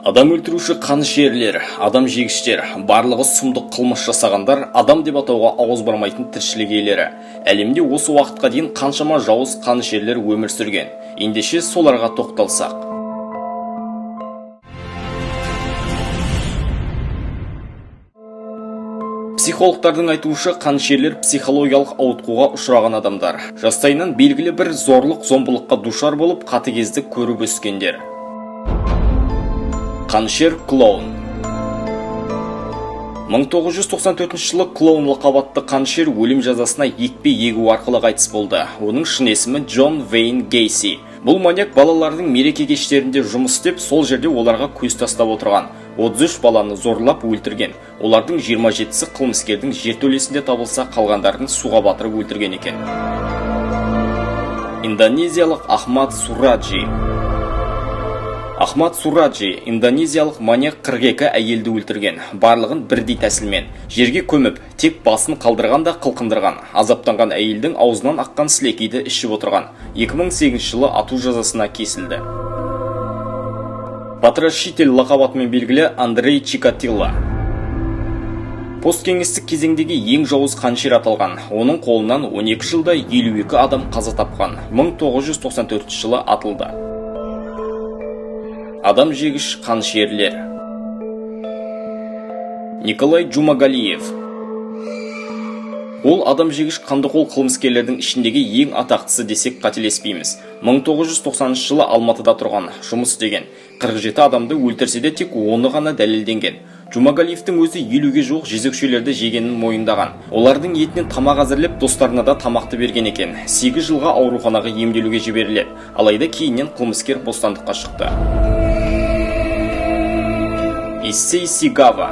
Адам өлтіруші қанішерлер, адам жегіштер, барлығы сұмдық қылмыс жасағандар, адам деп атауға ауыз бармайтын тіршілік иелері. Әлемде осы уақытқа дейін қаншама жауыз қанішерлер өмір сүрген. Ендеше соларға тоқталсақ. Психологтардың айтуынша қанішерлер психологиялық ауытқуға ұшыраған адамдар. Жастайынан белгілі бір зорлық-зомбылыққа душар болып, қатыгездік көріп өскендер. Қанішер клоун. 1994 жылы клоун лақап атты қанішер өлім жазасына екпе егу арқылы қайтыс болды. Оның шын есімі Джон Вейн Гейси. Бұл маньяк балалардың мереке кештерінде жұмыс істеп, сол жерде оларға көз тастап отырған. 33 баланы зорлап өлтірген. Олардың 27-сі қылмыскердің жертөлесінде табылса, қалғандарын суға батырып өлтірген екен. Индонезиялық Ахмад Сураджи. Ахмад Сураджи, индонезиялық маньяк 42 әйелді өлтірген, барлығын бірдей тәсілмен. Жерге көміп, тек басын қалдырған да қылқындырған. Азаптанған әйелдің аузынан аққан сілекейді ішіп отырған. 2008 жылы ату жазасына кесілді. Потрошитель лақап атымен белгілі Андрей Чикатило. Посткеңестік кезеңдегі ең жауыз қанішер аталған. Оның қолынан 12 жылда 52 адам қаза тапқан. 1994 жылы атылды. Адам жегіш қанішерлер. Николай Джумагалиев. Ол адам жегіш қандықол қылмыскерлердің ішіндегі ең атақтысы десек қателеспейміз. 1990 жылы Алматыда тұрған, жұмыс істеген. 47 адамды өлтірсе де тек оны ғана дәлелденген. Джумагалиевтің өзі 50-ге жуық жезөкшелерді жегенін мойындаған. Олардың етінен тамақ әзірлеп, достарына да тамақты берген екен. 8 жылға ауруханаға емделуге жіберіледі. Алайда кейіннен қылмыскер бостандыққа шықты. Issei Сигава.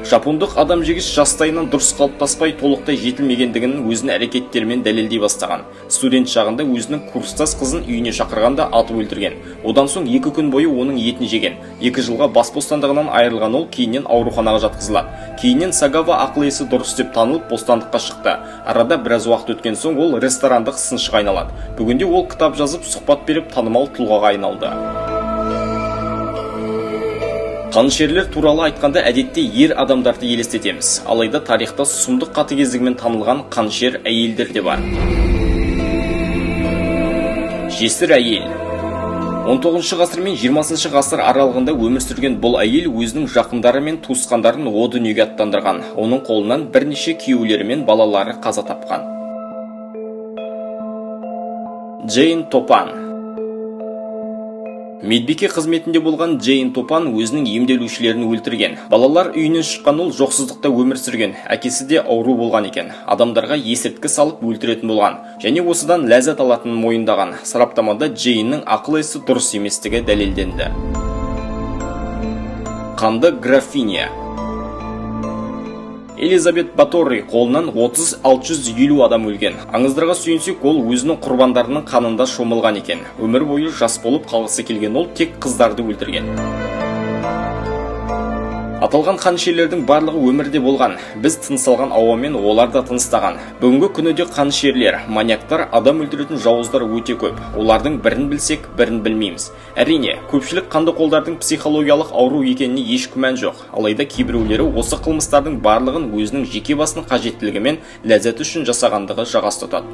Жапондық адам жегіш жастайынан дұрыс қалыптаспай толықтай жетілмегендігін өзінің әрекеттерімен дәлелдей бастаған. Студент шағында өзінің курстас қызын үйіне шақырғанда атып өлтірген. Одан соң 2 күн бойы оның етін жеген. 2 жылға бас бостандығынан айырылған ол кейіннен ауруханаға жатқызылады. Кейіннен Сагава ақыл-есі дұрыс деп танылып бостандыққа шықты. Арада біраз уақыт өткен соң ол ресторандық сыншыға айналады. Бүгінде ол кітап жазып, сұхбат беріп, танымал тұлғаға айналды. Қанішерлер туралы айтқанда әдетте ер адамдарды елестетеміз. Алайда тарихта сұмдық қатыгездігімен танылған қанішер әйелдер де бар. Жесір әйел. 19 ғасыр мен 20 ғасыр аралығында өмір сүрген бұл әйел өзінің жақындары мен туысқандарын о дүниеге аттандырған. Оның қолынан бірнеше күйеулері мен балалары қаза тапқан. Джейн Топан. Медбике қызметінде болған Джейн Топан өзінің емделушілерін өлтірген. Балалар үйінен шыққан ол жоқсыздықта өмір сүрген. Әкесі де ауру болған екен. Адамдарға есірткі салып өлтіретін болған. Және осыдан ләззат алатынын мойындаған. Сараптамада Джейннің ақыл-есі дұрыс еместігі дәлелденді. Қанды графиня. Элизабет Батори қолынан 30-650 адам өлген. Аңыздарға сүйенсек, ол өзінің құрбандарының қанында шомылған екен. Өмір бойы жас болып қалғысы келген ол тек қыздарды өлтірген. Аталған қанішерлердің барлығы өмірде болған. Біз тыныс алған ауамен олар да тыныстаған. Бүгінгі күніде қанішерлер, маньяктар, адам өлтіретін жауыздар өте көп. Олардың бірін білсек, бірін білмейміз. Әрине, көпшілік қандықолдардың психологиялық ауру екеніне еш күмән жоқ. Алайда кейбіреулері осы қылмыстардың барлығын өзінің жеке басының қажеттілігі мен ләззаты үшін жасағандығы жағас тұтады.